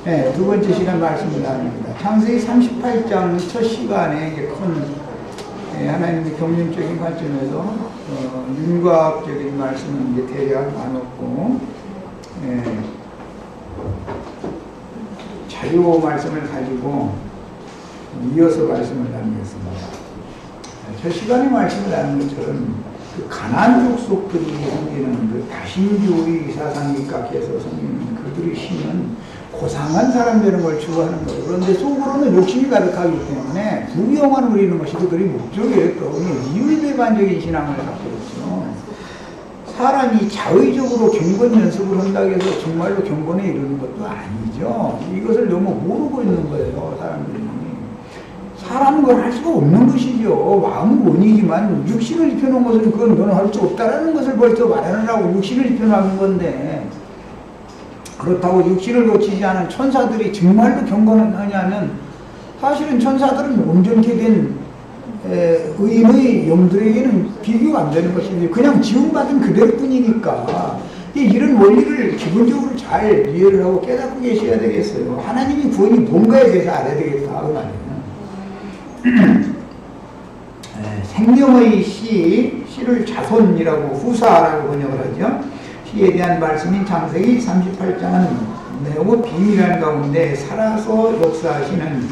네, 두 번째 시간 말씀을 나눕니다. 창세기 38장 첫 시간에 이제 하나님의 경륜적인 관점에서 윤곽적인 말씀을 이제 대략 나눴고, 자료 말씀을 가지고 이어서 말씀을 나누겠습니다. 첫 시간에 말씀을 나눈 것처럼 그 가나안 족속들이 섬기는 그 다신교의 사상이 깎여서 섬기는 그들의 신은 고상한 사람 되는 걸 추구하는 거예요. 그런데 속으로는 욕심이 가득하기 때문에 부귀영화를 누리는 것이 그들의 목적이었고 이율배반적인 신앙을 갖고 있죠. 사람이 자의적으로 경건 연습을 한다고 해서 정말로 경건에 이르는 것도 아니죠. 이것을 너무 모르고 있는 거예요, 사람들이. 사람은 그걸 할 수가 없는 것이죠. 마음은 원이지만 육신을 입혀놓은 것은 그건 너는 할 수 없다라는 것을 벌써 말하느라고 육신을 입혀놓은 건데, 그렇다고 육신을 놓치지 않은 천사들이 정말로 경건하냐면 사실은 천사들은 온전케 된 의인의 영들에게는 비교가 안 되는 것인데 그냥 지음받은 그대로뿐이니까 이런 원리를 기본적으로 잘 이해를 하고 깨닫고 계셔야 되겠어요. 하나님이 구원이 뭔가에 대해서 알아야 되겠다 그 말이에요. 생명의 시를 자손이라고 후사라고 번역을 하죠. 시에 대한 말씀인 창세기 38장은 매우 비밀한 가운데 살아서 역사하시는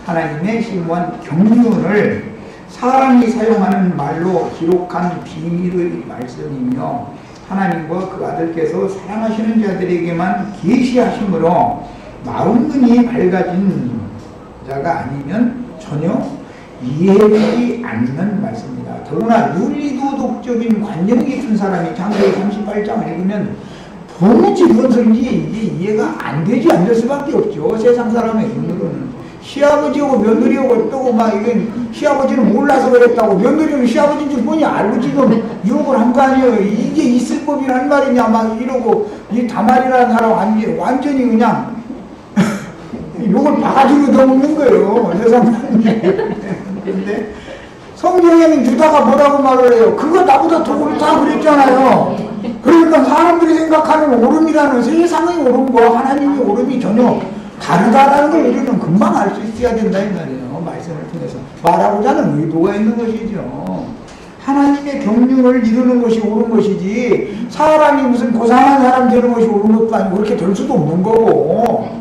하나님의 심오한 경륜을 사람이 사용하는 말로 기록한 비밀의 말씀이며 하나님과 그 아들께서 사랑하시는 자들에게만 계시하심으로 마음문이 밝아진 자가 아니면 전혀 이해되지 않는 말씀입니다. 더구나 윤리도덕적인 관념 깊은 사람이 창세기 38장을 읽으면 도무지 그것인지 이게 이해가 안 되지 않을 수밖에 없죠. 세상 사람의 눈으로는. 시아버지하고 며느리하고 어떠고 막 이건 시아버지는 몰라서 그랬다고 며느리는 시아버지인 줄 뻔히 알고 지금 유혹을 한 거 아니에요. 이게 있을 법이란 말이냐 막 이러고 이 다말이라는 사람 완전히 그냥 욕을 바가지로 넣는 거예요. 세상 사람이. 근데 성경에는 유다가 뭐라고 말을 해요? 그거 나보다 더 옳다 그랬잖아요. 그러니까 사람들이 생각하는 옳음이라는 세상의 옳음과 하나님의 옳음이 전혀 다르다라는 걸 우리는 금방 알 수 있어야 된다 이 말이에요. 말씀을 통해서 말하고자 하는 의도가 있는 것이죠. 하나님의 경륜을 이루는 것이 옳은 것이지 사람이 무슨 고상한 사람 되는 것이 옳은 것도 아니고 그렇게 될 수도 없는 거고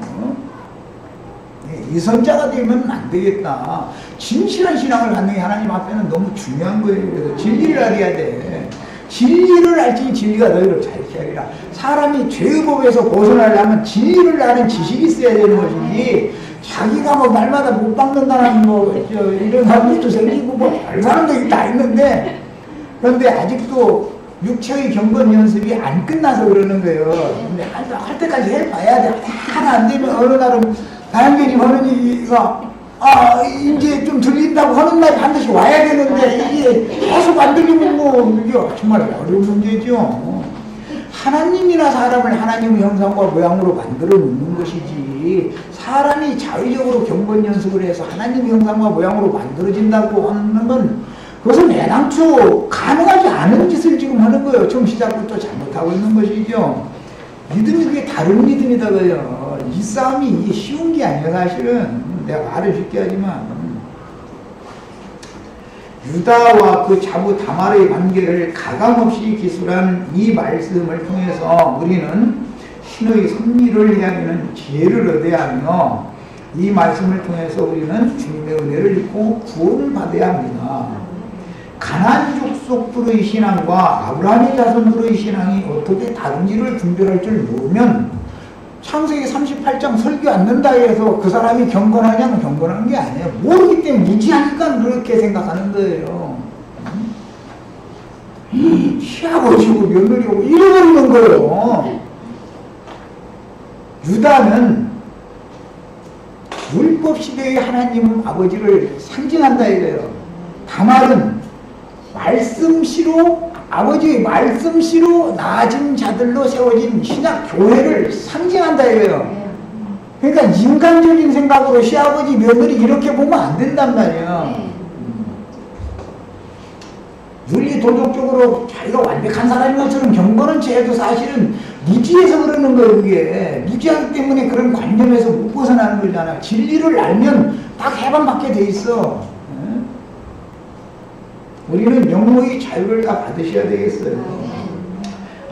이선자가 되면 안 되겠다. 진실한 신앙을 갖는 게 하나님 앞에는 너무 중요한 거예요. 그래서 진리를 알아야 돼. 진리를 알지 진리가 너희를 자유케 하리라. 사람이 죄의 법에서 벗어나려면 진리를 아는 지식이 있어야 되는 것이지 자기가 뭐 날마다 못 박는다는 뭐 이런 사람들도 생기고 뭐 별 사람들이 다 있는데 그런데 아직도 육체의 경건 연습이 안 끝나서 그러는 거예요. 근데 할 때까지 해봐야 돼. 하나 안 되면 어느 날은 다행히 하는 얘기가 이제 좀 들린다고 하는 날이 반드시 와야 되는데 이게 계속 안 들리면 뭐 이게 정말 어려운 문제죠. 하나님이나 사람을 하나님의 형상과 모양으로 만들어 놓는 것이지 사람이 자의적으로 경건 연습을 해서 하나님의 형상과 모양으로 만들어진다고 하는 건 그것은 애당초 가능하지 않은 짓을 지금 하는 거예요. 처음 시작부터 잘못하고 있는 것이죠. 믿음이 그게 다른 믿음이다고요. 이 싸움이 이게 쉬운 게 아니야 사실은. 내가 말을 쉽게 하지만 유다와 그 자부 다말의 관계를 가감없이 기술한 이 말씀을 통해서 우리는 신의 섭리를 해야 되는 지혜를 얻어야 하며 이 말씀을 통해서 우리는 주님의 은혜를 입고 구원을 받아야 합니다. 가나안 족속들의 신앙과 아브라함의 자손들의 신앙이 어떻게 다른지를 분별할 줄 모르면 창세기 38장 설교 안 된다 해서 그 사람이 경건하냐면 경건한 게 아니에요. 모르기 때문에 무지하니까 그렇게 생각하는 거예요. 시아버지고 며느리고 잃어버리는 거예요. 유다는 율법 시대의 하나님 아버지를 상징한다 이래요. 다말은 말씀시로 아버지의 말씀시로 나아진 자들로 세워진 신약 교회를 상징한다 이거예요. 그러니까 인간적인 생각으로 시아버지 며느리 이렇게 보면 안 된단 말이에요. 윤리 도덕적으로 자기가 완벽한 사람인 것처럼 경건은 죄도 사실은 무지해서 그러는 거예요. 그게 무지하기 때문에 그런 관념에서 못 벗어나는 거잖아. 진리를 알면 딱 해방받게 돼 있어. 우리는 영혼의 자유를 다 받으셔야 되겠어요.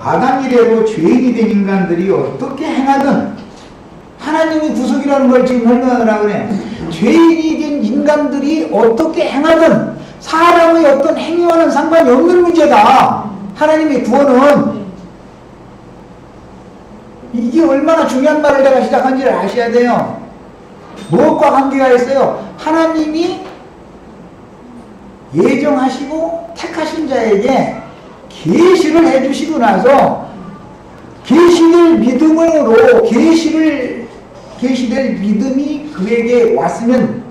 아담 이래로 죄인이 된 인간들이 어떻게 행하든 하나님의 구속이라는 걸 지금 설명을 하고 그래. 죄인이 된 인간들이 어떻게 행하든 사람의 어떤 행위와는 상관이 없는 문제다. 하나님의 구원은. 이게 얼마나 중요한 말을 내가 시작한지를 아셔야 돼요. 무엇과 관계가 있어요? 하나님이 예정하시고 택하신 자에게 계시를 해주시고 나서 계시될 믿음으로 계시될 믿음이 그에게 왔으면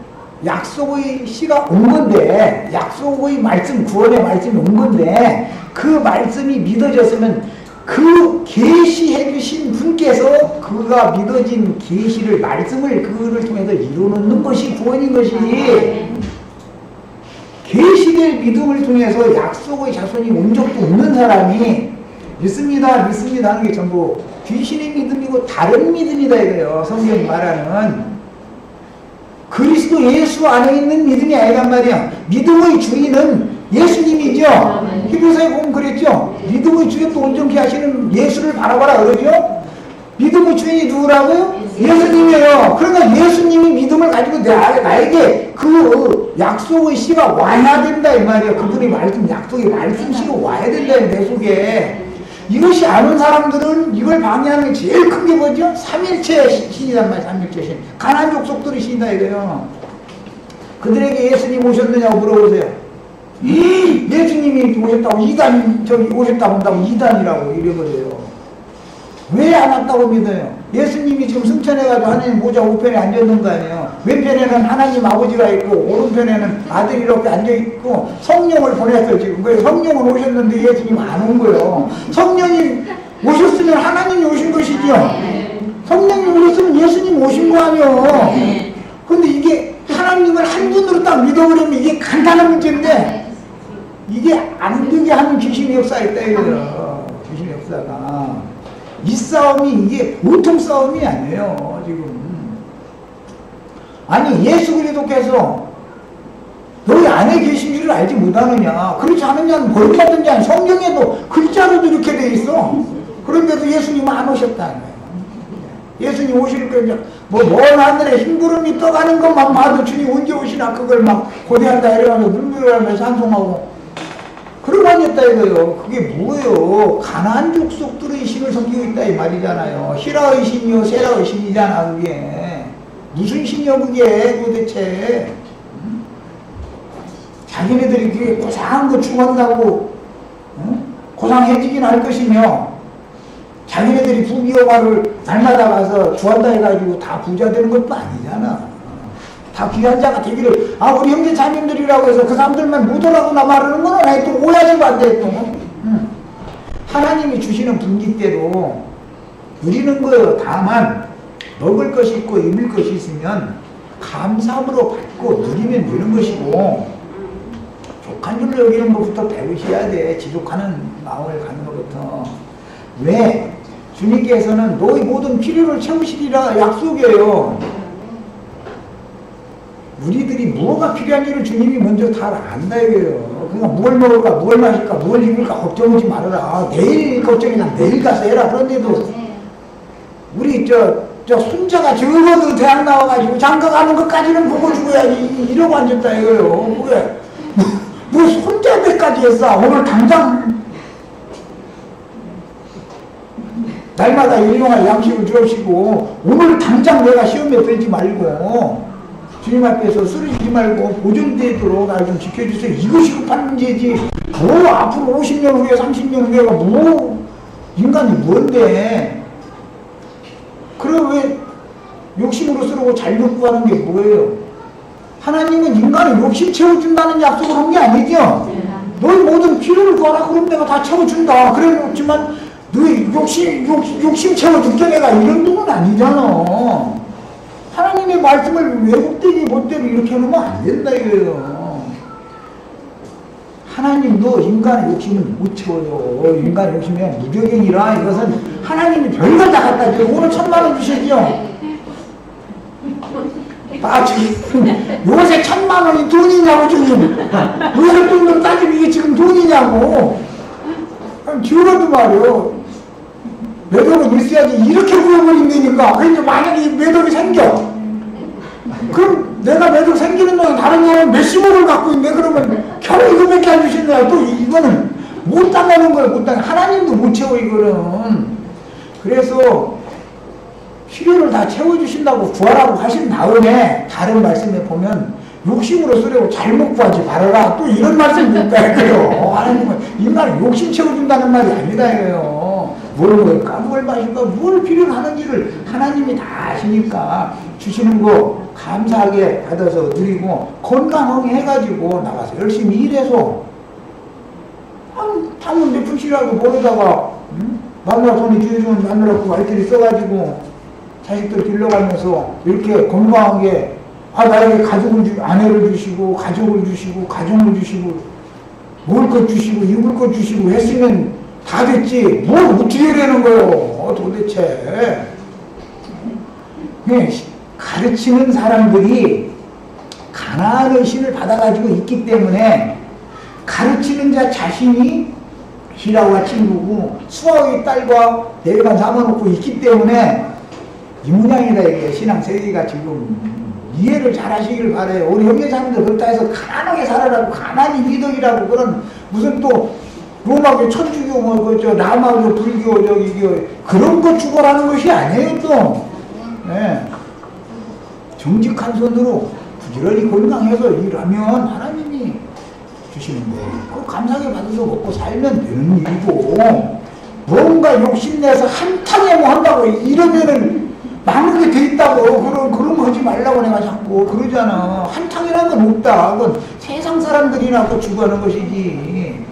약속의 시가 온 건데, 약속의 말씀, 구원의 말씀이 온 건데, 그 말씀이 믿어졌으면 그 계시해 주신 분께서 그가 믿어진 계시를, 말씀을 그를 통해서 이루는 것이 구원인 것이. 계시될 믿음을 통해서 약속의 자손이 온 적도 없는 사람이 믿습니다 하는 게 전부 귀신의 믿음이고 다른 믿음이다 이거예요. 성경이 말하는 그리스도 예수 안에 있는 믿음이 아니란 말이야. 믿음의 주인은 예수님이죠. 히브리서에 보면 그랬죠. 믿음의 주인 또 온전케 하시는 예수를 바라봐라 그러죠. 믿음의 주인이 누구라고요? 예수님이에요. 그러니까 예수님이 믿음을 가지고 나에게 그 약속의 씨가 와야 된다 이 말이에요. 그분의 말씀, 약속의 말씀 씨가 와야 된다 내 속에. 이것이 아는 사람들은 이걸 방해하는 게 제일 큰 게 뭐죠? 삼일체 신이란 말이에요. 삼일체 신. 가나안 족속들의 신이다 이거예요. 그들에게 예수님 오셨느냐고 물어보세요. 예수님이 오셨다고 이단, 저기 오셨다고 한다고 이단이라고 이래버려요. 왜 안 왔다고 믿어요? 예수님이 지금 승천해가지고 하나님 보좌 우편에 앉아있는 거 아니에요. 왼편에는 하나님 아버지가 있고 오른편에는 아들이 이렇게 앉아있고 성령을 보냈어요. 지금 그래서 성령은 오셨는데 예수님 안 온 거예요. 성령이 오셨으면 하나님이 오신 것이죠. 성령이 오셨으면 예수님 오신 거 아니에요. 근데 이게 하나님을 한 분으로 딱 믿어버리면 이게 간단한 문제인데 이게 안 되게 하는 귀신의 역사가 있다 이거예요. 귀신의 역사가. 이 싸움이 이게 보통 싸움이 아니에요. 지금 아니 예수 그리스도께서 너희 안에 계신 줄을 알지 못하느냐. 그렇지 않느냐는 벌받은 자. 성경에도 글자로도 이렇게 돼 있어. 그런데도 예수님은 안 오셨다는 거예요. 예수님 오실 거냐. 먼 하늘에 흰구름이 떠가는 것만 봐도 주님 언제 오시나 그걸 막 고대한다 이러면서 눈물을 하면서 찬송하고 그러고 다녔다 이거요. 그게 뭐예요? 가나안 족속들의 신을 섬기고 있다 이 말이잖아요. 히라의 신이요 세라의 신이잖아 그게. 무슨 신이요 그게 도대체. 자기네들이 그게 고상한 거 추구한다고 고상해지긴 할 것이며 자기네들이 부귀영화를 날마다 가서 주한다 해가지고 다 부자 되는 것도 아니잖아. 다 귀한 자가 되기를 우리 형제 자매들이라고 해서 그 사람들만 못 오라고 말하는 건 아니 또 오해하시면 안 돼 또. 하나님이 주시는 분기대로 누리는 거예요. 다만 먹을 것이 있고 입을 것이 있으면 감사함으로 받고 누리면 되는 것이고 족한 줄로 여기는 것부터 배우셔야 돼. 지족하는 마음을 갖는 것부터. 왜? 주님께서는 너희 모든 필요를 채우시리라 약속이에요. 우리들이 무엇가 필요한지를 주님이 먼저 다 안다 이거예요. 그러니까 뭘 먹을까, 뭘 마실까, 뭘 입을까 걱정하지 말아라. 내일 걱정이나 내일 가서 해라. 그런데도 우리 저 손자가 적어도 대학 나와가지고 장가 가는 것까지는 보고 죽어야지 이러고 앉았다 이거예요. 왜? 뭐 손자배까지 했어. 오늘 당장 날마다 일용할 양식을 주옵시고 오늘 당장 내가 시험에 들지 말고 주님 앞에서 쓰러지지 말고 보존되도록 날 좀 지켜주세요. 이것이 급한 문제지. 뭐 앞으로 50년 후에 30년 후에가 뭐 인간이 뭔데. 그럼 왜 욕심으로 쓰려고 잘못 구하는 게 뭐예요? 하나님은 인간을 욕심 채워준다는 약속을 한 게 아니죠. 너희 모든 필요를 구하라 그럼 내가 다 채워준다. 그랬지만 너희 욕심 채워줄게 내가 이런 분은 아니잖아. 하나님의 말씀을 왜곡되게 못되게 이렇게 하면 안 된다 이거예요. 하나님도 인간의 욕심을 못 채워요. 인간의 욕심이 무적행이라 이것은 하나님이 별걸 다 갖다 줘요. 오늘 1,000만 원 주시죠? 아, 지금 요새 1,000만 원이 돈이냐고 지금. 요새 돈으로 따지면 이게 지금 돈이냐고. 기울어도 말이요. 매덕은 있어야지. 이렇게 부어버린다니까. 그러니까 만약에 매덕이 생겨. 그럼 내가 매덕 생기는 동안 다른 사람은 몇십억을 갖고 있는데 그러면 겨우 이거밖에 안 주신다. 또 이거는 못 당하는 거예요. 못 당해. 하나님도 못 채워 이거는. 그래서 필요를 다 채워주신다고 구하라고 하신 다음에 다른 말씀에 보면 욕심으로 쓰려고 잘못 구하지 말아라. 또 이런 말씀이 있다고요. 하나님은 인간을 욕심 채워준다는 말이 아니다 이거요. 뭘 까먹을 맛인가 뭘 필요로 하는지를 하나님이 다 아시니까 주시는 거 감사하게 받아서 드리고 건강하게 해가지고 나가서 열심히 일해서 한번 몇 푼씩이라도 벌어다가 마누라 돈이 주여주면 마누라 그 알뜰히 써가지고 자식들 길러가면서 이렇게 건강하게 나에게 가족을 아내를 주시고 가족을 주시고 가정을 주시고 먹을 것 주시고 입을 것 주시고 했으면 다 됐지 뭘 어떻게 하려는 거예요 도대체. 가르치는 사람들이 가나안의 신을 받아가지고 있기 때문에 가르치는 자 자신이 히라와 친구고 수아의 딸과 내려만 삼아놓고 있기 때문에 이 모양이다. 이게 신앙 세계가 지금 이해를 잘 하시길 바래요. 우리 형제자매들 그렇다 해서 가난하게 살아라고 가난이 미덕이라고 그런 무슨 또 로마교 천주교 뭐 라마교 불교 그런 거 죽어라는 것이 아니에요 또. 네. 정직한 손으로 부지런히 건강해서 일하면 하나님이 주시는 거예요. 그거 감사하게 받아서 먹고 살면 되는 일이고 뭔가 욕심내서 한탕에 뭐 한다고 이러면은 많은 게 돼 있다고 그런 거 하지 말라고 내가 자꾸 그러잖아. 한탕이라는 건 없다. 그건 세상 사람들이나 그 주관하는 것이지.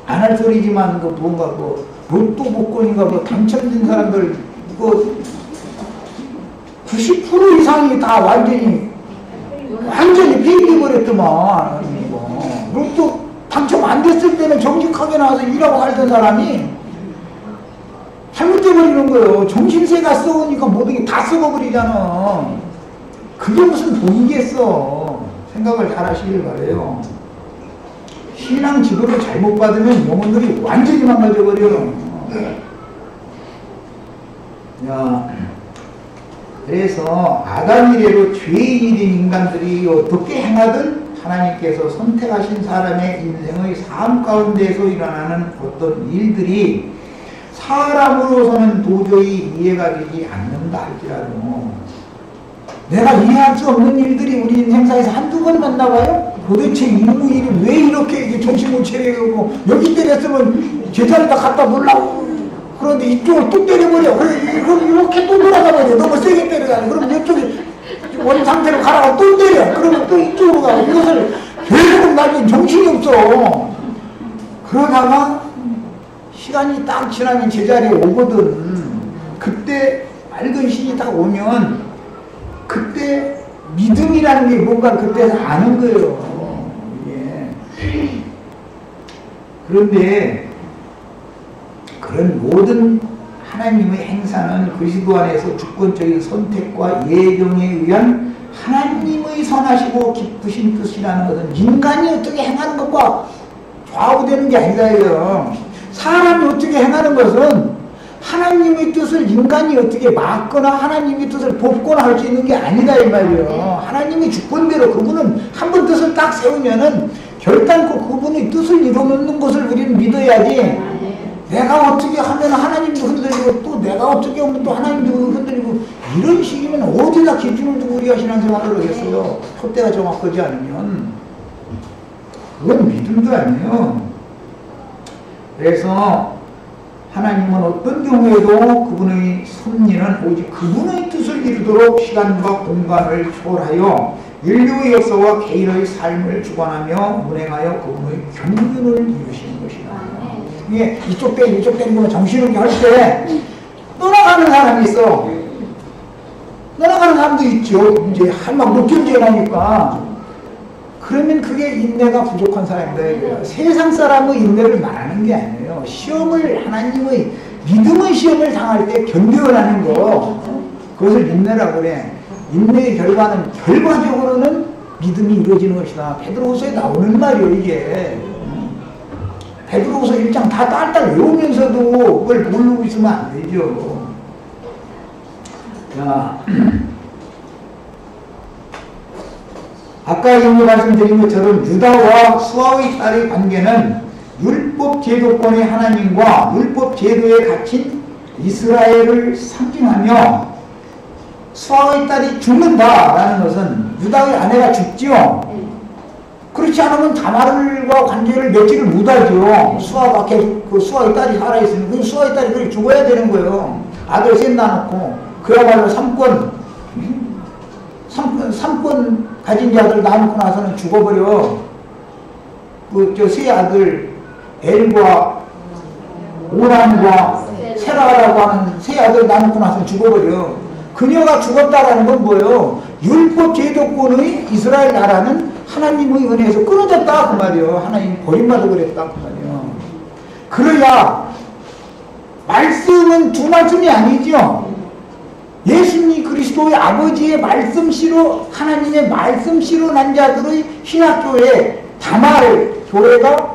안 할 소리지만 그 뭔가 그 로또 복권인가 그 당첨된 사람들 그 90% 이상이 다 완전히 폐기해버렸더만. 로또 당첨 안 됐을 때는 정직하게 나와서 일하고 살던 사람이 잘못돼버리는 거예요. 정신세가 썩으니까 모든 게 다 썩어버리잖아. 그게 무슨 돈이겠어. 생각을 잘 하시길 바래요. 신앙 지도를 잘못 받으면 영혼들이 완전히 망가져버려요. 야, 그래서 아담 이래로 죄인이 된 인간들이 어떻게 행하든 하나님께서 선택하신 사람의 인생의 삶 가운데서 일어나는 어떤 일들이 사람으로서는 도저히 이해가 되지 않는다 할지라도 내가 이해할 수 없는 일들이 우리 인생사에서 한두 번 만나봐요? 도대체 인구일이 왜 이렇게 정신 못 차리고 여기 때렸으면 제자리에다 갖다 놓으려고 그런데 이쪽을 또 때려버려. 그럼 이렇게 또 돌아가버려. 너무 세게 때려가지고 그럼 이쪽이 원 상태로 가라가 또 때려. 그러면 또 이쪽으로 가고 이것을 계속 나중에 정신이 없어. 그러다가 시간이 딱 지나면 제자리에 오거든. 그때 맑은 신이 딱 오면 그때 믿음이라는 게 뭔가 그때 아는 거예요. 예. 그런데 그런 모든 하나님의 행사는 그리스도 안에서 주권적인 선택과 예정에 의한 하나님의 선하시고 기쁘신 뜻이라는 것은 인간이 어떻게 행하는 것과 좌우되는 게 아니다요. 사람이 어떻게 행하는 것은 하나님의 뜻을 인간이 어떻게 막거나 하나님의 뜻을 돕거나 할 수 있는 게 아니다 이 말이에요. 하나님의 주권대로 그분은 한 번 뜻을 딱 세우면은 결단코 그분의 뜻을 이루는 것을 우리는 믿어야지. 내가 어떻게 하면 하나님도 흔들리고 또 내가 어떻게 하면 또 하나님도 흔들리고 이런 식이면 어디다 기준을 두고 우리가 신앙생활을 하겠어요. 톳대가 정확하지 않으면 그건 믿음도 아니에요. 그래서 하나님은 어떤 경우에도 그분의 섭리는 오직 그분의 뜻을 이루도록 시간과 공간을 초월하여 인류의 역사와 개인의 삶을 주관하며 운행하여 그분의 경륜을 이루시는 것이다. 이게 이쪽 때리고 이쪽 때리고 정신없게 할 때 떠나가는 사람이 있어. 떠나가는 사람도 있죠. 이제 한방 못 견뎌나니까 그러면 그게 인내가 부족한 사람이다 이거예요. 세상 사람의 인내를 말하는 게 아니에요. 시험을 하나님의 믿음의 시험을 당할 때 견뎌내는 거, 그것을 인내라고 그래. 인내의 결과는 결과적으로는 믿음이 이루어지는 것이다. 베드로후서에 나오는 말이에요 이게. 베드로후서 1장 다 딸딸 외우면서도 그걸 모르고 있으면 안 되죠. 자, 아까 이미 말씀드린 것처럼 유다와 수아의 딸의 관계는 율법 제도권의 하나님과 율법 제도에 갇힌 이스라엘을 상징하며, 수아의 딸이 죽는다라는 것은 유다의 아내가 죽지요. 그렇지 않으면 다말과 관계를 맺지를 못하죠. 수아가 계속 그 수아의 딸이 살아있으면 그 수아의 딸이 그렇게 죽어야 되는 거예요. 아들 셋 낳아놓고 그야말로 삼권 가진 자들 낳아놓고 나서는 죽어버려. 그 저 세 아들 엘과 오란과 세라라고 하는 세 아들 낳아놓고 나서는 죽어버려. 그녀가 죽었다라는 건 뭐예요? 율법 제도권의 이스라엘 나라는 하나님의 은혜에서 끊어졌다 그 말이에요. 하나님 버림받아 그랬다 그 말이에요. 그래야 말씀은 두 말씀이 아니죠. 예수님 그리스도의 아버지의 말씀씨로, 하나님의 말씀씨로 난 자들의 신학교에 다말 교회가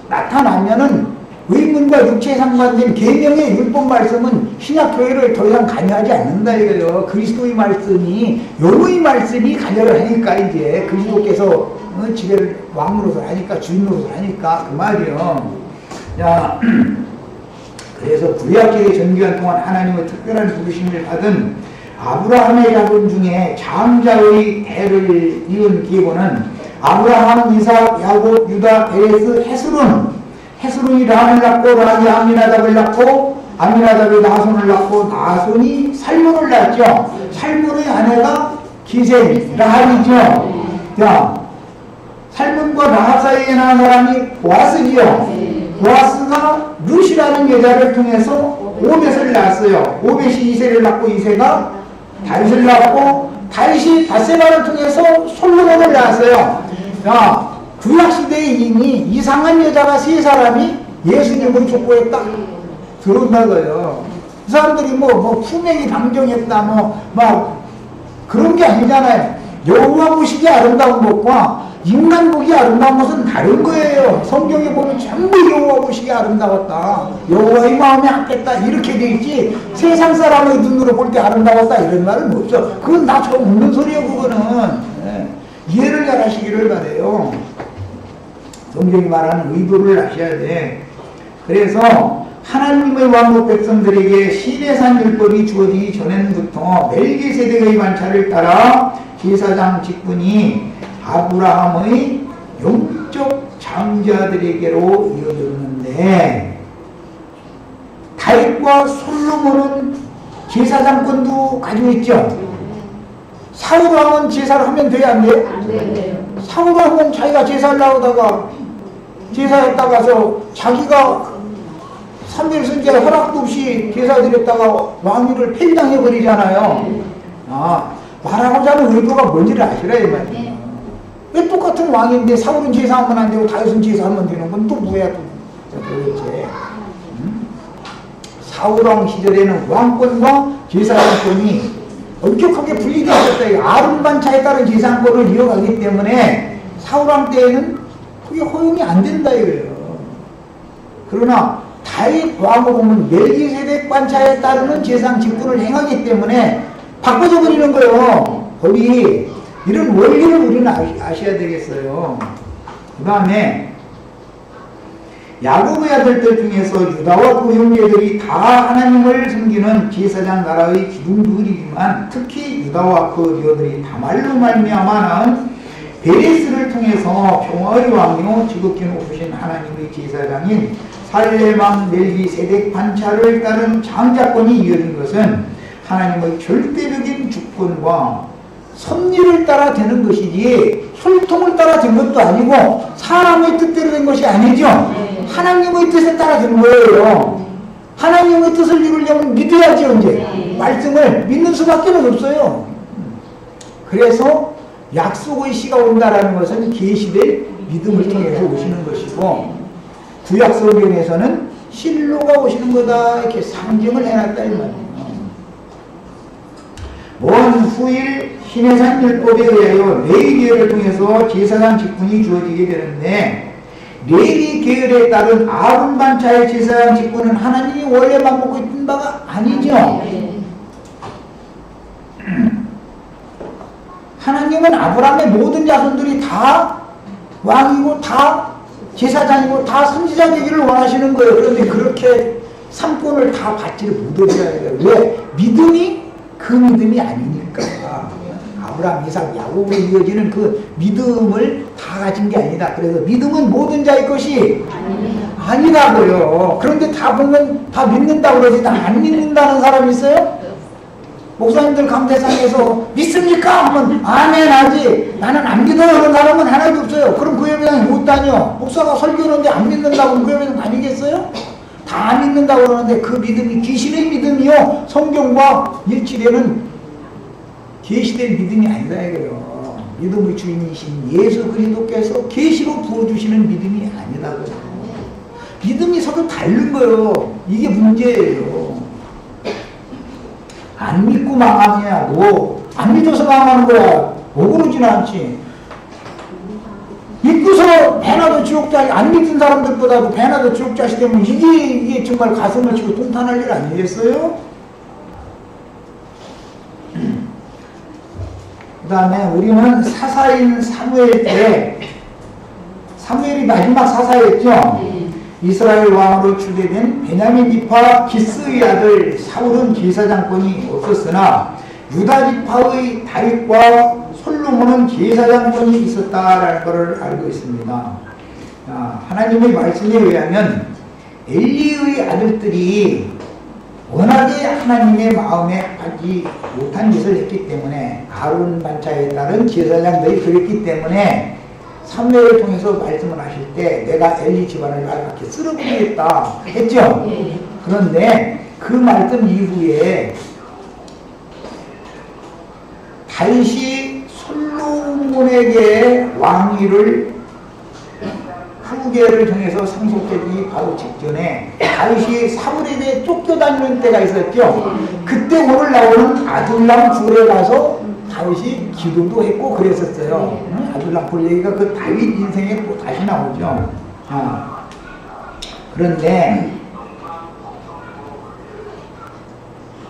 나타나면은 의문과 육체에 상관된 계명의 율법 말씀은 신약교회를 더 이상 관여하지 않는다 이거예요. 그리스도의 말씀이, 영의 말씀이 관여를 하니까 이제 그리스도께서 지배를 왕으로서 하니까, 주인으로서 하니까 그 말이요. 자, 그래서 구약계의 전기간 동안 하나님의 특별한 부르심을 받은 아브라함의 자손 중에 장자의 대를 이은 계보는 아브라함, 이삭, 야곱, 유다, 베레스, 헤스론이 라함을 낳고 라함이 아미나답을 낳고 아미나답이 나손을 낳고 나손이 살몬을 낳았죠. 살몬의 아내가 기생 라합이죠. 자, 살몬과 라합 사이에 낳은 사람이 보아스지요. 보아스가 룻이라는 여자를 통해서 오벳을 낳았어요. 오벳이 이새를 낳고 이새가 다윗을 낳았고 다윗이 바세바를 통해서 솔로몬을 낳았어요. 자, 구약시대에 이미 이상한 여자가 세 사람이 예수님의 족보에 딱 들어온다고요. 그 사람들이 뭐 품행이 방종했다 막 그런 게 아니잖아요. 여호와 보시기 아름다운 것과 인간 보기 아름다운 것은 다른 거예요. 성경에 보면 전부 여호와 보시기 아름다웠다, 여호와의 마음에 합했다 이렇게 돼 있지, 세상 사람의 눈으로 볼 때 아름다웠다 이런 말은 없죠. 그건 나 저 없는 소리예요. 그거는 이해를 잘 하시기를 바래요. 성경이 말하는 의도를 아셔야 돼. 그래서 하나님의 왕국 백성들에게 시내산 율법이 주어지기 전부터 멜기세덱의 관찰을 따라 제사장 직분이 아브라함의 영적 장자들에게로 이어졌는데, 다윗과 솔로몬은 제사장권도 가지고 있죠. 사울왕은 제사를 하면 돼야 안 돼? 안 돼요. 사울왕은 자기가 제사를 나오다가 제사했다가서 자기가 3일 선지자 허락도 없이 제사 드렸다가 왕위를 팽당해버리잖아요. 말하고자 하는 의도가 뭔지를 아시라 이 말이에요. 왜 똑같은 왕인데 사울은 제사하면 안 되고 다윗은 제사하면 되는 건 또 뭐야 도대체. 사울왕 시절에는 왕권과 제사장권이 엄격하게 분리되어 있었다. 아름반차에 따른 제사권을 이어가기 때문에 사울왕 때에는 그게 허용이 안 된다 이거예요. 그러나 다윗 왕으로 보면 멜기세덱 반차에 따르는 제사장 직분을 행하기 때문에 바꿔져 버리는 거예요. 법이. 이런 원리를 우리는 아셔야 되겠어요. 그 다음에 야곱의 아들들 중에서 유다와 그 형제들이 다 하나님을 섬기는 제사장 나라의 기둥들이지만, 특히 유다와 그 리어들이 다말로 말미암아 낳은 베레스를 통해서 평화의 왕이요 지극히 높으신 하나님의 제사장인 살레망 멜기세덱 반차를 따른 장자권이 이어진 것은 하나님의 절대적인 주권과 섭리를 따라 되는 것이지 혈통을 따라 된 것도 아니고 사람의 뜻대로 된 것이 아니죠. 하나님의 뜻에 따라 된 거예요. 하나님의 뜻을 이루려면 믿어야지. 이제 말씀을 믿는 수밖에 없어요. 그래서 약속의 시가 온다라는 것은 계시될 믿음을 통해서 오시는 것이고, 구약 성경에서는 실로가 오시는 거다 이렇게 상징을 해놨다 이 말이에요. 먼 후일 신해산 율법에 의하여 레위 계열을 통해서 제사장 직분이 주어지게 되는데, 레위 계열에 따른 아론 반차의 제사장 직분은 하나님이 원래 맘먹고 있던 바가 아니죠. 하나님은 아브라함의 모든 자손들이 다 왕이고 다 제사장이고 다 선지자 되기를 원하시는 거예요. 그런데 그렇게 삼권을 다 받지를 못해요. 왜? 믿음이 그 믿음이 아니니까. 아브라함, 이삭, 야곱으로 이어지는 그 믿음을 다 가진 게 아니다. 그래서 믿음은 모든 자의 것이 아니라고요. 그런데 다 보면 다 믿는다고 그러지 안 믿는다는 사람이 있어요? 목사님들 강대상에서 믿습니까? 하면 아멘 하지. 나는 안 믿어요. 그런 사람은 하나도 없어요. 그럼 그 예배당에 못 다녀. 목사가 설교하는데 안 믿는다고 하면 그 예배당 다니겠어요? 다 믿는다고 그러는데 그 믿음이 계시된 믿음이요, 성경과 일치되는 계시된 믿음이 아니다 이거요. 믿음의 주인이신 예수 그리스도께서 계시로 부어주시는 믿음이 아니라고요. 믿음이 서로 다른 거예요. 이게 문제예요. 안 믿고 망하냐, 안 믿어서 망하는 거야. 억울하진 않지. 믿고서 배나도 지옥자식, 안 믿은 사람들보다도 배나도 지옥자식 되면 이게 정말 가슴을 치고 통탄할 일 아니겠어요? 그 다음에 우리는 사사인 사무엘 때, 사무엘이 마지막 사사였죠? 이스라엘 왕으로 추대된 베냐민 지파 기스의 아들 사울은 제사장권이 없었으나 유다 지파의 다윗과 솔로몬은 제사장권이 있었다라는 것을 알고 있습니다. 하나님의 말씀에 의하면 엘리의 아들들이 워낙에 하나님의 마음에 받지 못한 짓을 했기 때문에, 아론 반차에 따른 제사장들이 그랬기 때문에 사무엘을 통해서 말씀을 하실 때 내가 엘리 집안을 밟게 쓸어버리겠다 했죠. 그런데 그 말씀 이후에 다윗이 솔로몬에게 왕위를 후계를 통해서 상속되기 바로 직전에 다윗이 사울에게 쫓겨다니는 때가 있었죠. 그때 오늘 나오는 아둘람 굴에 가서 다윗이 기도도 했고 그랬었어요. 아둘람 굴 얘기가 그 다윗 인생에 또 다시 나오죠. 그런데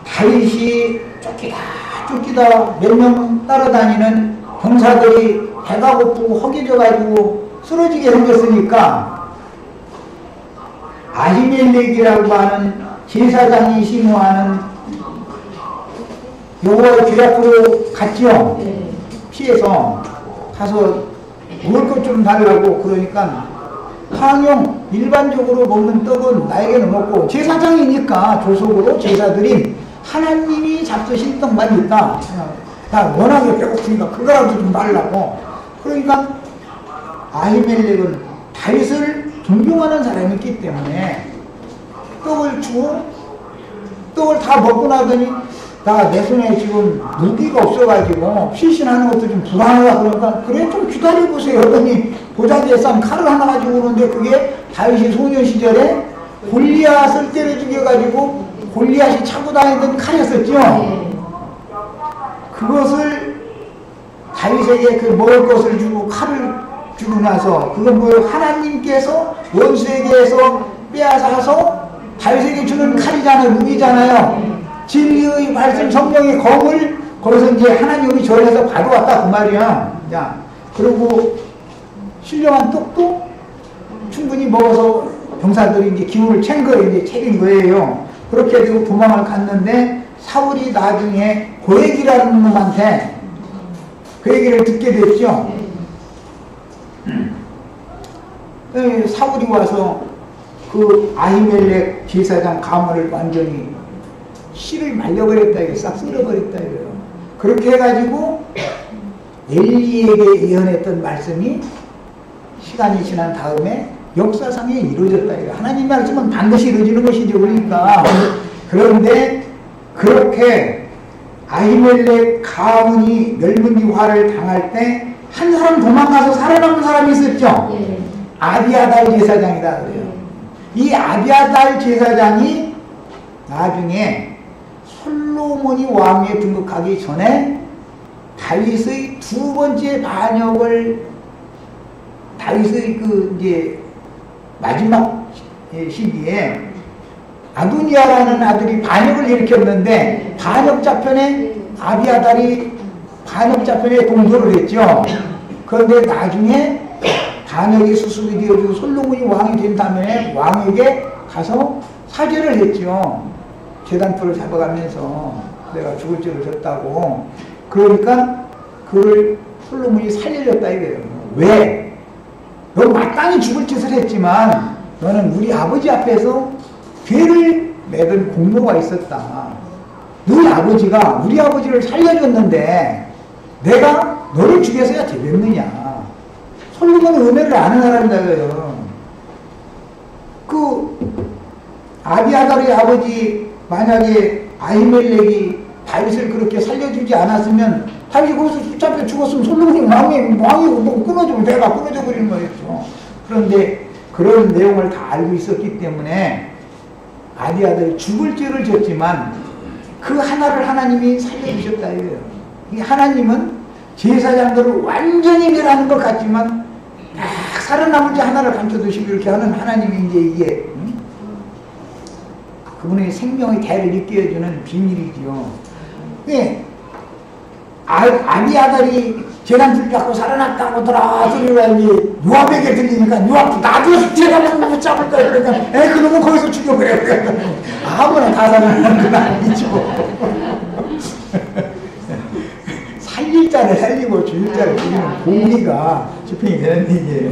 다윗이 쫓기다 몇 명 따라다니는 병사들이 배가 고프고 허기져가지고 쓰러지게 생겼으니까 아히멜렉이라고 하는 제사장이 심호하는 여호와의 궤 앞으로 갔지요. 피해서 가서 먹을 것 좀 달라고. 그러니까 항용 일반적으로 먹는 떡은 나에게는 먹고, 제사장이니까 조속으로 제사들이 하나님이 잡수신 떡만 있다. 나 워낙에 배고프니까 그거라도 좀 달라고. 그러니까 아히멜렉은 다윗을 존경하는 사람이었기 때문에 떡을 주고, 떡을 다 먹고 나더니 내 손에 지금 무기가 없어가지고 피신하는 것도 좀 불안하다. 그러니까 그래 좀 기다려보세요 하더니 보자기에 싼 칼을 하나 가지고 오는데, 그게 다윗이 소년 시절에 골리앗을 때려 죽여가지고 골리앗이 차고 다니던 칼이었었죠. 그것을 다윗에게 그 먹을 것을 주고 칼을 주고 나서, 그건 뭐예요? 하나님께서 원수에게서 빼앗아서 다윗에게 주는 칼이잖아요. 무기잖아요. 진리의 말씀, 성령의 검을 거기서 이제 하나님이 전해서 받아왔다 그 말이야. 그리고 신령한 떡도 충분히 먹어서 병사들이 이제 기운을 찬 거예요. 이제 차린 거예요. 그렇게 해서 도망을 갔는데, 사울이 나중에 고액이라는 놈한테 그 얘기를 듣게 됐죠. 사울이 와서 그 아히멜렉 제사장 가문을 완전히 씨를 말려버렸다, 이거 싹 쓸어버렸다 이거요. 그렇게 해가지고 엘리에게 예언했던 말씀이 시간이 지난 다음에 역사상에 이루어졌다 이거. 하나님 말씀은 반드시 이루어지는 것이죠. 그러니까 그런데 그렇게 아히멜렉 가문이 멸문지 화를 당할 때 한 사람 도망가서 살아남은 사람이 있었죠. 예. 아비아달 제사장이다 그래요. 이 아비아달 제사장이 나중에 솔로몬이 왕위에 등극하기 전에 다윗의 두 번째 반역을 다윗의 그 이제 마지막 시기에 아도니아라는 아들이 반역을 일으켰는데 반역자편에 아비아달이 반역자편에 동조를 했죠. 그런데 나중에 반역이 수습이 되어지고 솔로몬이 왕이 된 다음에 왕에게 가서 사죄를 했죠. 제단표를 잡아가면서 내가 죽을 죄를 졌다고. 그러니까 그를 솔로몬이 살려줬다 이거예요. 왜? 너 마땅히 죽을 짓을 했지만 너는 우리 아버지 앞에서 죄를 맺은 공로가 있었다. 너희 아버지가 우리 아버지를 살려줬는데 내가 너를 죽여서야 되겠느냐. 솔로몬은 은혜를 아는 사람이다요. 그 아비아달의 아버지 만약에 아히멜렉이 다윗을 그렇게 살려주지 않았으면 다윗이 거기서 붙잡혀 죽었으면 솔로몬이 왕이 뭐 끊어주고 내가 끊어져 버리는 거였죠. 그런데 그런 내용을 다 알고 있었기 때문에 아비아달이 죽을 죄를 졌지만 그 하나를 하나님이 살려주셨다 이거예요. 이 하나님은 제사장들을 완전히 멸하는 것 같지만 딱 살아남은 자 하나를 감춰두시고 이렇게 하는 하나님이 이제 이게 그분의 생명의 대를 느껴주는 비밀이지요. 예. 아비아달이 재난줄 잡고 살아났다고 들어 소리가 이제 요압에게 들리니까 요압도 나도 재난을 못 잡을 거야. 그러니까 그놈은 거기서 죽여버려. 그러니까 아무나 다 살아나는 건 아니죠. 살릴 자를 살리고 죽일 자를 죽이는 공의가 집행이 되는 얘기예요.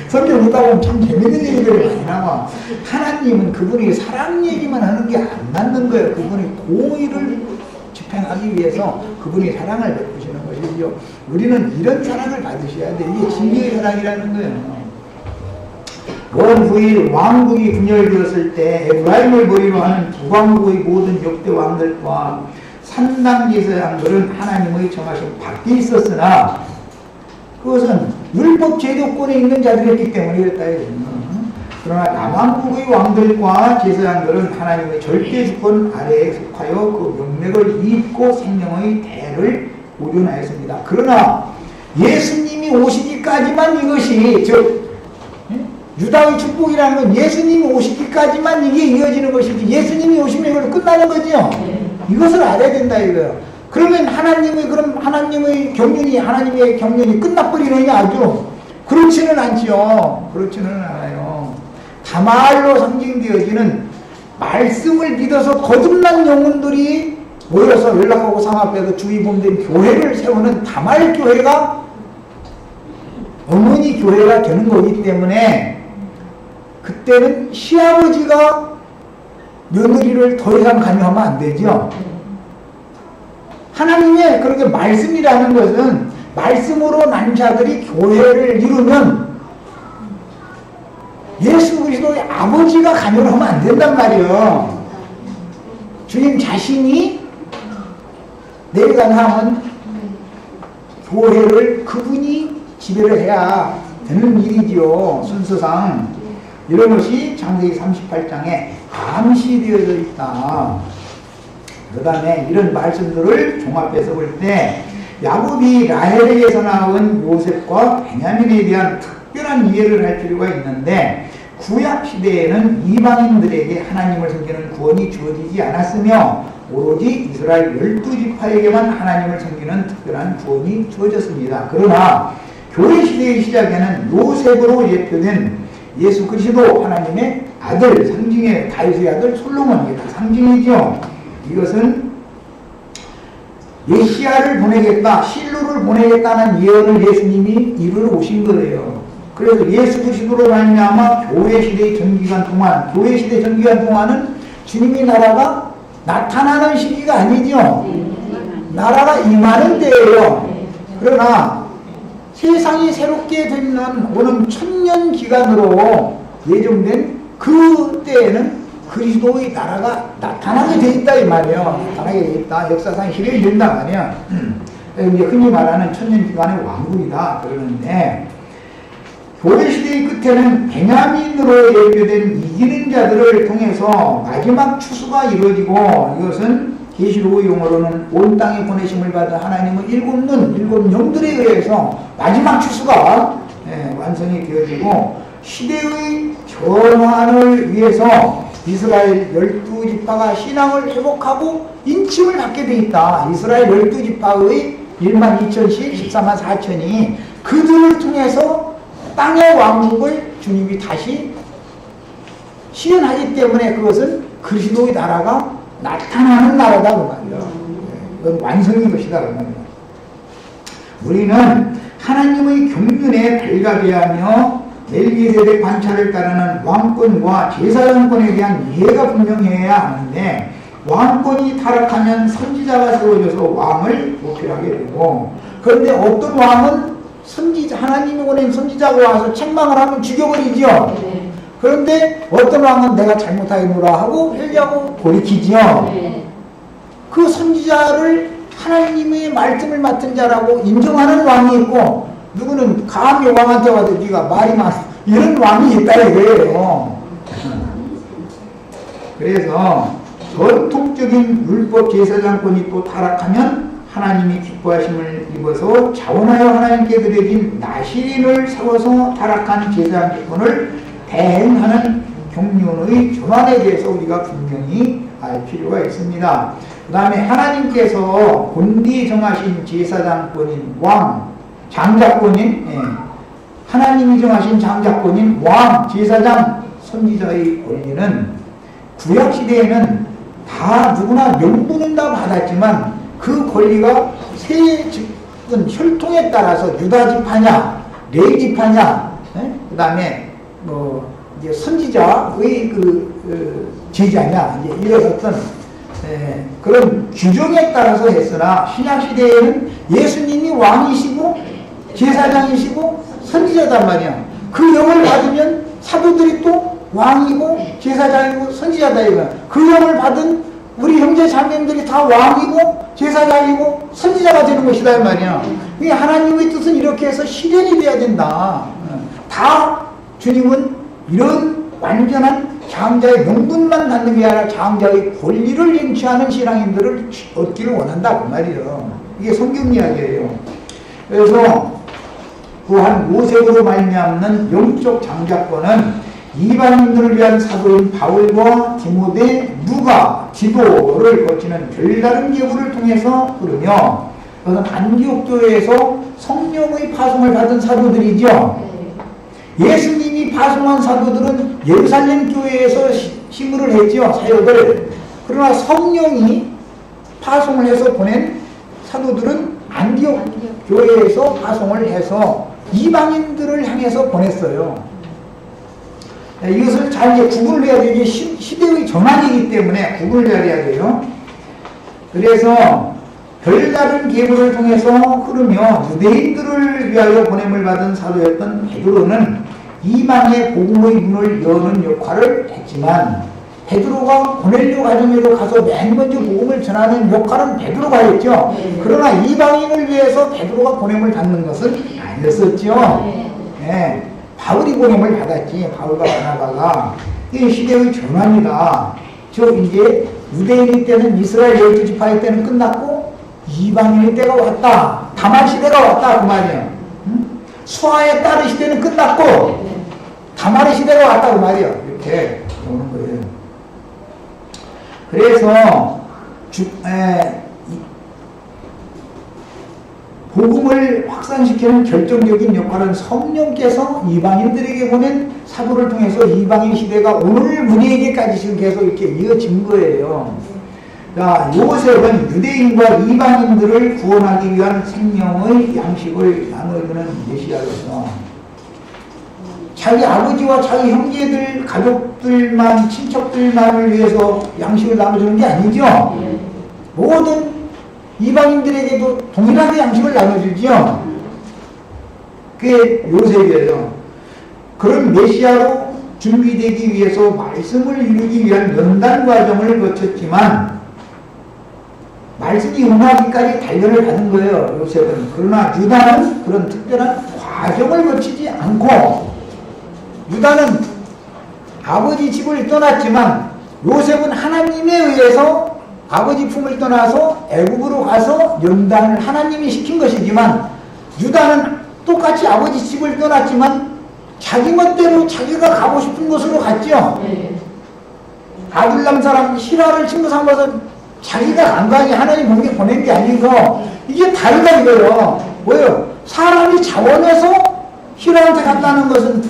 성경 보다 보면 참 재밌는 얘기들이 많이 나와. 하나님은 그분이 사랑 얘기만 하는 게 안 맞는 거예요. 그분이 공의를 집행하기 위해서 그분이 사랑을 베푸시는 것이죠. 우리는 이런 사랑을 받으셔야 돼. 이게 진리의 사랑이라는 거예요. 원 9일 왕국이 분열되었을 때 에브라임을 머리로 하는 북왕국의 모든 역대 왕들과 산당 제사장들은 하나님의 정하심 밖에 있었으나 그것은 율법 제도권에 있는 자들이었기 때문에 그랬다. 그러나 남왕국의 왕들과 제사장들은 하나님의 절대 주권 아래에 속하여 그 명맥을 잇고 생명의 대를 보존하였습니다. 그러나 예수님이 오시기까지만 이것이 즉 유다의 축복이라는 건 예수님이 오시기까지만 이게 이어지는 것이지 예수님이 오시면 이걸로 끝나는 거죠. 이것을 알아야 된다 이거예요. 그러면 하나님의 경륜이 하나님의 경륜이 끝나버리느냐 아주 그렇지는 않지요. 그렇지는 않아요. 다말로 상징되어지는 말씀을 믿어서 거듭난 영혼들이 모여서 연락하고 상합해서 주의범된 교회를 세우는 다말 교회가 어머니 교회가 되는 거기 때문에 그때는 시아버지가 며느리를 더 이상 관여하면 안 되죠. 하나님의 그렇게 말씀이라는 것은 말씀으로 난 자들이 교회를 이루면 예수 그리스도의 아버지가 관여를 하면 안 된단 말이에요. 주님 자신이 내려가는 하면 교회를 그분이 지배를 해야 되는 일이지요. 순서상. 이런 것이 창세기 38장에 암시되어져 있다. 그 다음에 이런 말씀들을 종합해서 볼 때 야곱이 라헬에게서 나온 요셉과 베냐민에 대한 특별한 이해를 할 필요가 있는데 구약 시대에는 이방인들에게 하나님을 섬기는 구원이 주어지지 않았으며 오로지 이스라엘 12지파에게만 하나님을 섬기는 특별한 구원이 주어졌습니다. 그러나 교회 시대의 시작에는 요셉으로 예표된 예수 그리스도 하나님의 아들, 상징의 다윗의 아들 솔로몬이 다 상징이죠. 이것은 메시아를 보내겠다, 실로를 보내겠다는 예언을 예수님이 이루러 오신 거예요. 그래서 예수 그리스도로 말미암아 교회 시대의 전기간 동안, 교회 시대 전기간 동안은 주님의 나라가 나타나는 시기가 아니죠. 나라가 임하는 때예요. 그러나 세상이 새롭게 되는 오는 1000년 기간으로 예정된 그 때에는 그리스도의 나라가 나타나게 돼 있다 이 말이에요. 나타나게 돼 있다. 역사상 실현이 된다 말이야. 이제 흔히 말하는 천년기간의 왕국이다 그러는데, 교회 시대의 끝에는 베냐민으로 예표된 이기는 자들을 통해서 마지막 추수가 이루어지고, 이것은 계시록 용어로는 온 땅에 보내심을 받은 하나님의 일곱 영들에 의해서 마지막 추수가 완성이 되어지고, 시대의 전환을 위해서 이스라엘 12지파가 신앙을 회복하고 인침을 받게 돼 있다. 이스라엘 12지파의 12,000씩 14만 4천이 그들을 통해서 땅의 왕국을 주님이 다시 시연하기 때문에 그것은 그리스도의 나라가 나타나는 나라다 그 말이야. 그건 완성인 것이다 그 말이야. 우리는 하나님의 경륜에 발각해야 하며 멜기세덱 관찰을 따르는 왕권과 제사장권에 대한 이해가 분명해야 하는데, 왕권이 타락하면 선지자가 세워져서 왕을 목표하게 되고, 그런데 어떤 왕은 하나님이 보낸 선지자가 와서 책망을 하면 죽여버리죠. 그런데 어떤 왕은 내가 잘못하겠노라 하고 회개하고 돌이키죠. 그 선지자를 하나님의 말씀을 맡은 자라고 인정하는 왕이 있고, 누구는 감히 왕한테 와도 네가 말이 많아 이런 왕이 있다 이거예요. 그래서 전통적인 율법 제사장권이 또 타락하면 하나님이 기뻐하심을 입어서 자원하여 하나님께 드려진 나시린을 세워서 타락한 제사장권을 대행하는 경륜의 전환에 대해서 우리가 분명히 알 필요가 있습니다. 그 다음에 하나님께서 본디 정하신 제사장권인 왕, 장자권인, 하나님이 정하신 장자권인 왕, 제사장, 선지자의 권리는 구약시대에는 다 누구나 명분은 다 받았지만 그 권리가 혈통에 따라서 유다지파냐 레위지파냐, 그 다음에 이제 선지자의 제자냐, 이제 이런 어떤 그런 규정에 따라서 했으나, 신약시대에는 예수님이 왕이시고 제사장이시고 선지자단 말이야. 그 영을 받으면 사도들이 또 왕이고 제사장이고 선지자다 이거야. 그 영을 받은 우리 형제 자매들이 다 왕이고 제사장이고 선지자가 되는 것이다 이 말이야. 이 하나님의 뜻은 이렇게 해서 실현이 돼야 된다. 다 주님은 이런 완전한 장자의 명분만 갖는 게 아니라 장자의 권리를 쟁취하는 신앙인들을 얻기를 원한다 그 말이에요. 이게 성경 이야기예요. 그래서 또한 모세로 말미암는 영적 장자권은 이방인들을 위한 사도인 바울과 디모데, 누가, 디도를 거치는 별다른 계보를 통해서 흐르며, 그것은 안디옥 교회에서 성령의 파송을 받은 사도들이죠. 예수님이 파송한 사도들은 예루살렘 교회에서 심으를 했죠, 사역을. 그러나 성령이 파송을 해서 보낸 사도들은 안디옥 교회에서 파송을 해서 이방인들을 향해서 보냈어요. 이것을 잘 이제 구분을 해야 돼요. 이게 시대의 전환이기 때문에 구분을 잘 해야 돼요. 그래서 별다른 계보를 통해서 흐르며 유대인들을 위하여 보냄을 받은 사도였던 베드로는 이방의 복음의 문을 여는 역할을 했지만, 베드로가 고넬료 가정에도 가서 맨 먼저 복음을 전하는 역할은 베드로가 했죠. 그러나 이방인을 위해서 베드로가 보냄을 받는 것은 아니었었죠. 바울이 보냄을 받았지. 바울과 바나바가. 이게 시대의 전환이다. 이제 유대인의 때는 이스라엘 12지파의 때는 끝났고 이방인의 때가 왔다. 다말 시대가 왔다 그 말이에요. 수하의 딸의 시대는 끝났고 다말의 시대가 왔다 그 말이에요. 이렇게 오는 거예요. 그래서 복음을 확산시키는 결정적인 역할은 성령께서 이방인들에게 보낸 사도를 통해서 이방인 시대가 오늘 우리에게까지 지금 계속 이렇게 이어진 거예요. 자, 요셉은 유대인과 이방인들을 구원하기 위한 생명의 양식을 나눠주는 메시아로서 자기 아버지와 자기 형제들, 가족들만, 친척들만을 위해서 양식을 나눠주는 게 아니죠. 모든 이방인들에게도 동일하게 양식을 나눠주죠. 그게 요셉이에요. 그런 메시아로 준비되기 위해서 말씀을 이루기 위한 연단 과정을 거쳤지만 말씀이 응하기까지 단련을 받은 거예요. 요셉은. 그러나 유다는 그런 특별한 과정을 거치지 않고 유다는 아버지 집을 떠났지만 요셉은 하나님에 의해서 아버지 품을 떠나서 애굽으로 가서 연단을 하나님이 시킨 것이지만 유다는 똑같이 아버지 집을 떠났지만 자기 멋대로 자기가 가고 싶은 곳으로 갔죠. 아둘람 사람 히라를 친구 삼아서 자기가 간 거 아니 하나님 보낸 게 아니고 이게 다르다 이거예요. 뭐예요? 사람이 자원해서 히라한테 갔다는 것은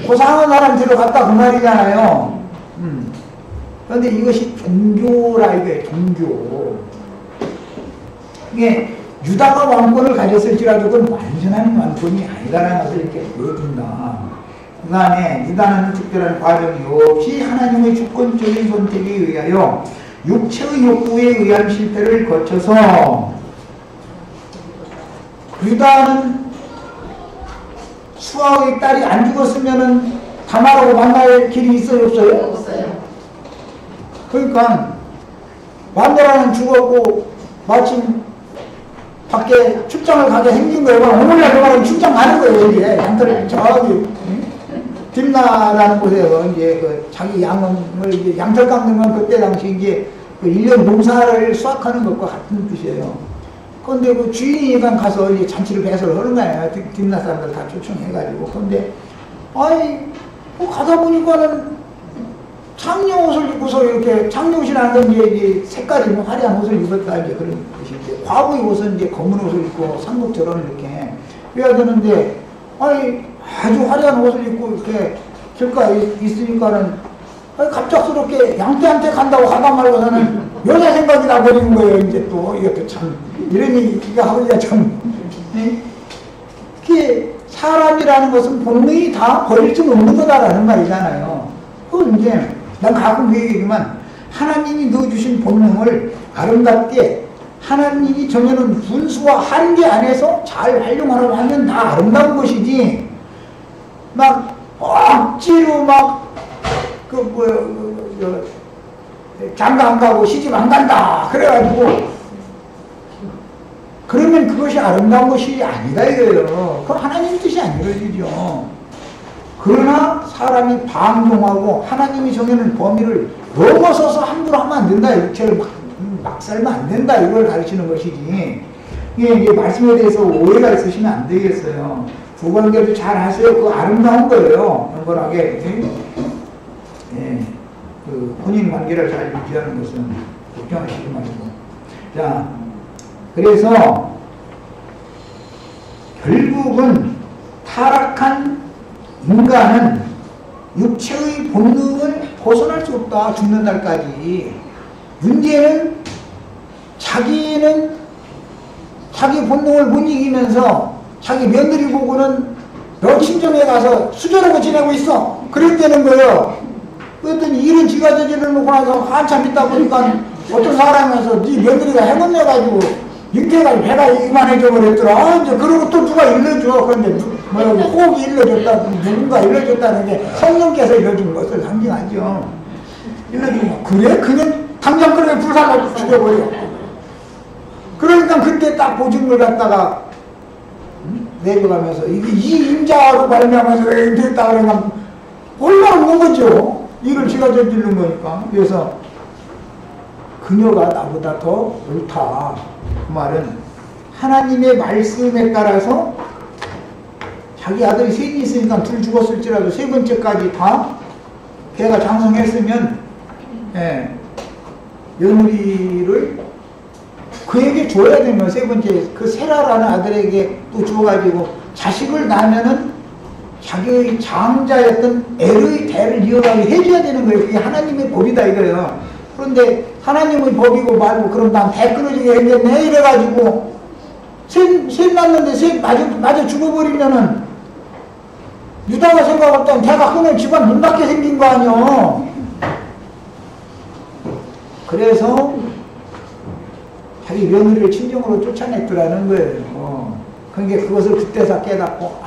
고상한 사람한테로 갔다 그 말이잖아요. 그런데 이것이 종교라 이거예요. 종교. 이게 유다가 왕권을 가졌을지라도 그건 완전한 왕권이 아니다라는 것을 이렇게 보여준다. 그 다음에 유다는 특별한 과정이 없이 하나님의 주권적인 선택에 의하여 육체의 욕구에 의한 실패를 거쳐서 유다는 수아의 딸이 안 죽었으면은 다말하고 만날 길이 있어요, 없어요? 없어요. 그러니까 완도라는 죽었고 마침 밖에 출장을 가게 생긴 거예요. 오늘날 그만 출장 가는 거예요. 이제 양털을 저기 딥나라는 곳에서 이제 그 자기 양을 이제 양털 깎는 건 그때 당시 이제 그 1년 농사를 수확하는 것과 같은 뜻이에요. 그런데 그 주인이니까 가서 이제 잔치를 배설을 하는 거예요. 딥나 사람들 다 초청해가지고. 그런데 아이 뭐 가다 보니까는 장려 옷을 입고서 이렇게 장려 옷이라는 건 이제 색깔이 있는 화려한 옷을 입었다 이제 그런 뜻인데 과부의 옷은 이제 검은 옷을 입고 상복처럼 이렇게 해야 되는데 아니 아주 화려한 옷을 입고 이렇게 길가에 있으니까는 갑작스럽게 양떼한테 간다고 가다 말고서는 여자 생각이 나버리는 거예요. 이제 또 이것도 참 이런 얘기가 하기가 참 이게 사람이라는 것은 본능이 다 버릴 수 없는 거다라는 말이잖아요. 그건 이제 난 가끔 그 얘기지만 하나님이 넣어주신 본능을 아름답게 하나님이 정해놓은 분수와 한계 안에서 잘 활용하라고 하면 다 아름다운 것이지 막 억지로 장가 안 가고 시집 안 간다 그래가지고 그러면 그것이 아름다운 것이 아니다 이거예요. 그건 하나님 뜻이 안 이루어지죠. 그러나 사람이 방종하고 하나님이 정해놓은 범위를 넘어서서 함부로 하면 안 된다. 육체를 막 살면 안 된다. 이걸 가르치는 것이지. 이게 이제 말씀에 대해서 오해가 있으시면 안 되겠어요. 부관계도 잘 하세요. 그거 아름다운 거예요. 영건하게. 예. 그 혼인 관계를 잘 유지하는 것은 걱정하시지 마시고. 자, 그래서 결국은 타락한 인간은 육체의 본능을 벗어날 수 없다. 죽는 날까지. 문제는 자기는 자기 본능을 못 이기면서 자기 며느리 보고는 너 친정에 가서 수저러고 지내고 있어. 그랬다는 거예요. 그랬더니 일은 지가 저지를 놓고 나서 한참 있다 보니까 어떤 사람이 와서 네 며느리가 행운내가지고 잉태가 배가 이만해져 버렸더라. 이제 그러고 또 누가 일러줘. 그런데 혹이 일러줬다. 누군가 일러줬다는 게 성령께서 일러준 것을 상징하죠. 일러주면 그래? 그냥 당장 그렇게 불살라 죽여버려. 그러니까 그때 딱 보증을 갖다가 내려가면서 이 임자로 발명하면서 왜 됐다 그러면 얼마나 없는 거죠. 이걸 지가 저지른 거니까. 그래서 그녀가 나보다 더 옳다. 그 말은 하나님의 말씀에 따라서 자기 아들이 셋이 있으니까 둘 죽었을지라도 세 번째까지 다 걔가 장성했으면 며느리를 그에게 줘야 되면 세 번째 그 세라라는 아들에게 또 줘가지고 자식을 낳으면은 자기의 장자였던 엘의 대를 이어가게 해줘야 되는 거예요. 그게 하나님의 법이다 이거예요. 그런데 하나님의 법이고 말고 그럼 난 대 끊어지게 생겼네 이래가지고 셋 낳는데 셋 마저 죽어버리면은 유다가 생각할 땐 대가 끊어 집안 문 닫게 생긴 거 아니야. 그래서 자기 며느리를 친정으로 쫓아냈더라는 거예요. 그러니까 그것을 그때서 깨닫고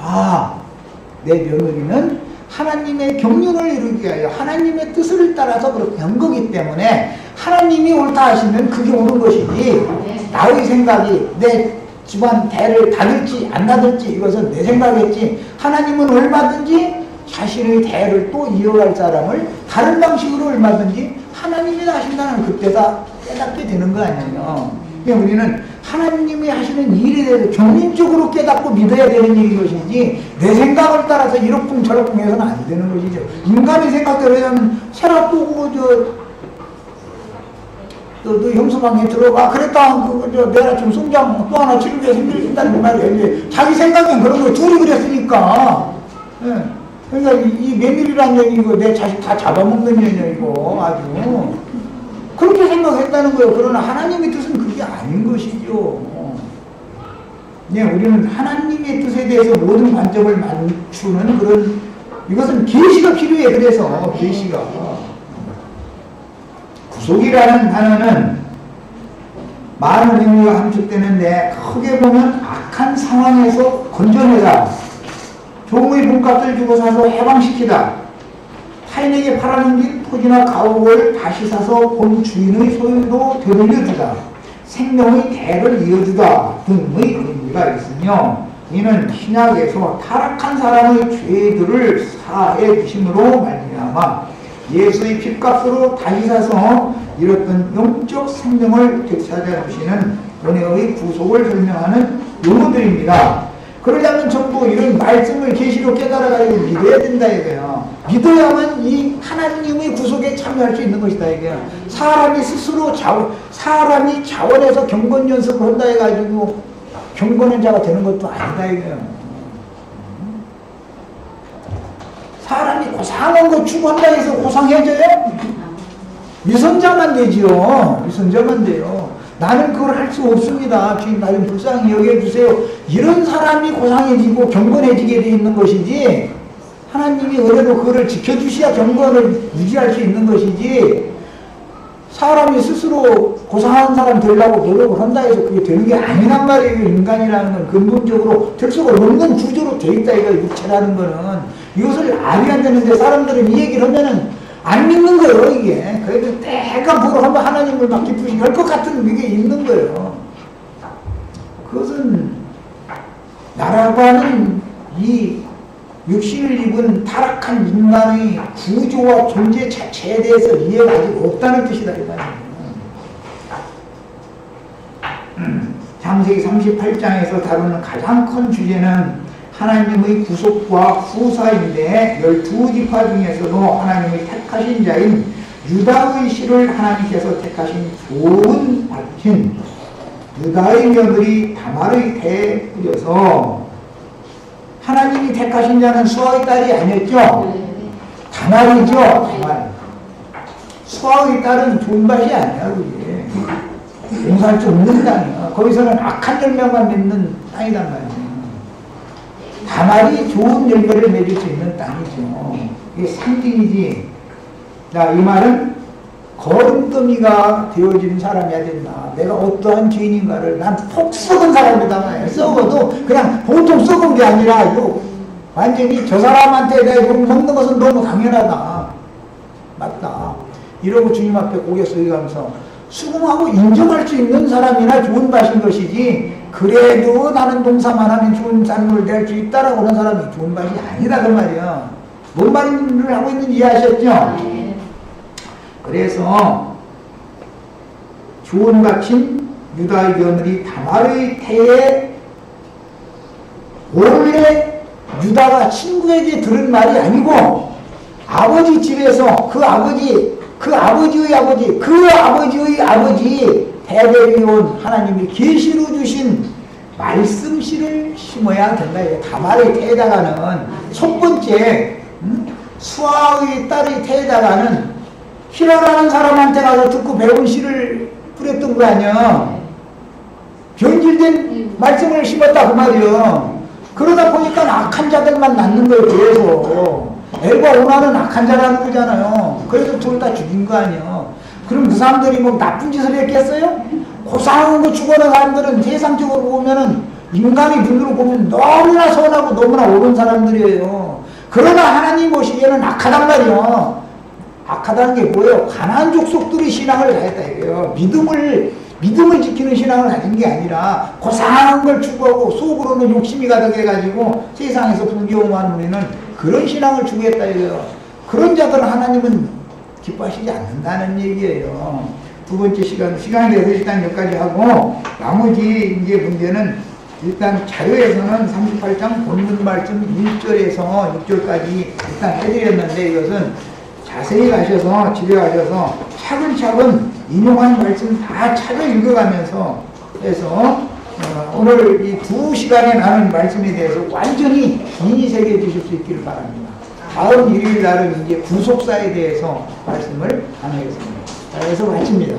내 며느리는 하나님의 경륜을 이루기 위하여 하나님의 뜻을 따라서 그렇게 한 거기 때문에 하나님이 옳다 하시면 그게 옳은 것이지 나의 생각이 내 집안 대를 닫을지 안 닫을지 이것은 내 생각이겠지. 하나님은 얼마든지 자신의 대를 또 이어갈 사람을 다른 방식으로 얼마든지 하나님이 하신다는 그때가 깨닫게 되는 거 아니에요. 그러니까 우리는 하나님이 하시는 일에 대해서 경륜적으로 깨닫고 믿어야 되는 일인 것이지 내 생각을 따라서 이렇쿵 저렇쿵 해서는 안 되는 것이죠. 인간의 생각대로 하면 세라 보고 너 형수방에 들어가 그랬다 내가 좀 송장 또 하나 치르게 생겨진다는 말이에요. 자기 생각엔 그런 거 둘이 그랬으니까. 예. 그러니까 이 메밀이라는 년이 이거 내 자식 다 잡아먹는 년이야 이거 아주 그렇게 생각했다는 거예요. 그러나 하나님의 뜻은 그게 아닌 것이죠. 네, 우리는 하나님의 뜻에 대해서 모든 관점을 맞추는 그런 이것은 계시가 필요해. 그래서 계시가 구속이라는 단어는 많은 의미가 함축되는데 크게 보면 악한 상황에서 건져내다, 종의 돈값을 주고 사서 해방시키다, 타인에게 팔아넘긴 토지나 가옥을 다시 사서 본 주인의 소유도 되돌려주다, 생명의 대를 이어주다 등의 의미가 있으며 이는 신약에서 타락한 사람의 죄들을 사해 주심으로 말미암아 예수의 핏값으로 다시 사서 잃었던 영적 생명을 되찾아 주시는 은혜의 구속을 설명하는 용어들입니다. 그러려면 전부 이런 말씀을 계시로 깨달아가지고 믿어야 된다 이거예요. 믿어야만 이 하나님의 구속에 참여할 수 있는 것이다 이거예요. 사람이 스스로 사람이 자원해서 경건 연습을 한다 해가지고 경건한 자가 되는 것도 아니다 이거예요. 사람이 고상한 거 추구한다 해서 고상해져요? 위선자만 되지요. 위선자만 돼요. 나는 그걸 할 수 없습니다. 주님 나 좀 불쌍히 여겨주세요. 이런 사람이 고상해지고 경건해지게 돼 있는 것이지 하나님이 은혜로 그거를 지켜주셔야 경건을 유지할 수 있는 것이지 사람이 스스로 고상한 사람 되려고 노력을 한다 해서 그게 되는 게 아니란 말이에요. 인간이라는 건 근본적으로 될 수가 없는 구조로 돼 있다 이거 육체라는 거는. 이것을 알이 안 되는데 사람들은 이 얘기를 하면은 안 믿는 거예요 이게. 그래도 때가 보러 한번 하나님을 막 기쁘시게 할 것 같은 게 있는 거예요. 그것은 나라고 하는 이 육신을 입은 타락한 인간의 구조와 존재 자체에 대해서 이해가 아직 없다는 뜻이다 이 말이에요. 창세기 38장에서 다루는 가장 큰 주제는 하나님의 구속과 후사인데 12지파 중에서도 하나님의 택하신 자인 유다의 씨를 하나님께서 택하신 좋은 밭인 유다의 며느리 다말의 태에 뿌려서 하나님이 택하신 자는 수아의 딸이 아니었죠? 다말이죠? 다말. 수아의 딸은 좋은 밭이 아니야 그게. 용서할 수 없는 땅이야. 거기서는 악한 열매만 맺는 땅이란 말이야. 다말이 좋은 열매를 맺을 수 있는 땅이죠. 이게 상징이지. 자, 이 말은 거름더미가 되어진 사람이어야 된다. 내가 어떠한 죄인인가를 난 폭 썩은 사람이다. 썩어도 그냥 보통 썩은 게 아니라 이거 완전히 저 사람한테 내가 욕 먹는 것은 너무 당연하다. 맞다. 이러고 주님 앞에 고개 숙이면서 수긍하고 인정할 수 있는 사람이나 좋은 밭인 것이지 그래도 나는 농사만 하면 좋은 작물을 낼 수 있다라고 하는 사람이 좋은 밭이 아니다 그 말이야. 뭔 말을 하고 있는지 이해하셨죠? 그래서 좋은 밭인 유다의 며느리 다말의 태에 원래 유다가 친구에게 들은 말이 아니고 아버지 집에서 그 아버지의 아버지 그 아버지의 아버지 대대에 온 하나님이 계시로 주신 말씀씨를 심어야 된다. 다말의 태에다가는 첫 번째 수아의 딸의 태에다가는 히라라는 사람한테 가서 듣고 배운 씨를 뿌렸던 거 아니야. 변질된 말씀을 심었다 그 말이야. 그러다 보니까 악한 자들만 낳는 거예요. 그래서 엘과 오나는 악한 자라는 거잖아요. 그래서 둘 다 죽인 거 아니야. 그럼 그 사람들이 뭐 나쁜 짓을 했겠어요? 고상한 거 죽어난 사람들은 세상적으로 보면은 인간의 눈으로 보면 너무나 선하고 너무나 옳은 사람들이에요. 그러나 하나님 보시기에는 악하단 말이요. 악하다는 게 뭐예요? 가난한 족속들이 신앙을 가졌다 이거예요. 믿음을 지키는 신앙을 가진 게 아니라 고상한 걸 추구하고 속으로는 욕심이 가득해가지고 세상에서 부귀영화한 우리는 그런 신앙을 추구했다 이거예요. 그런 자들은 하나님은 기뻐하시지 않는다는 얘기예요. 두 번째 시간이 돼서 일단 여기까지 하고, 나머지 이제 문제는 일단 자료에서는 38장 본문 말씀 1절에서 6절까지 일단 해드렸는데, 이것은 자세히 가셔서 집에 가셔서 차근차근 인용한 말씀 다 찾아 읽어가면서 해서 오늘 이 2시간에 나눈 말씀에 대해서 완전히 인이 새겨 주실 수 있기를 바랍니다. 다음 일요일 날은 이제 구속사에 대해서 말씀을 나누겠습니다. 자, 여기서 마칩니다.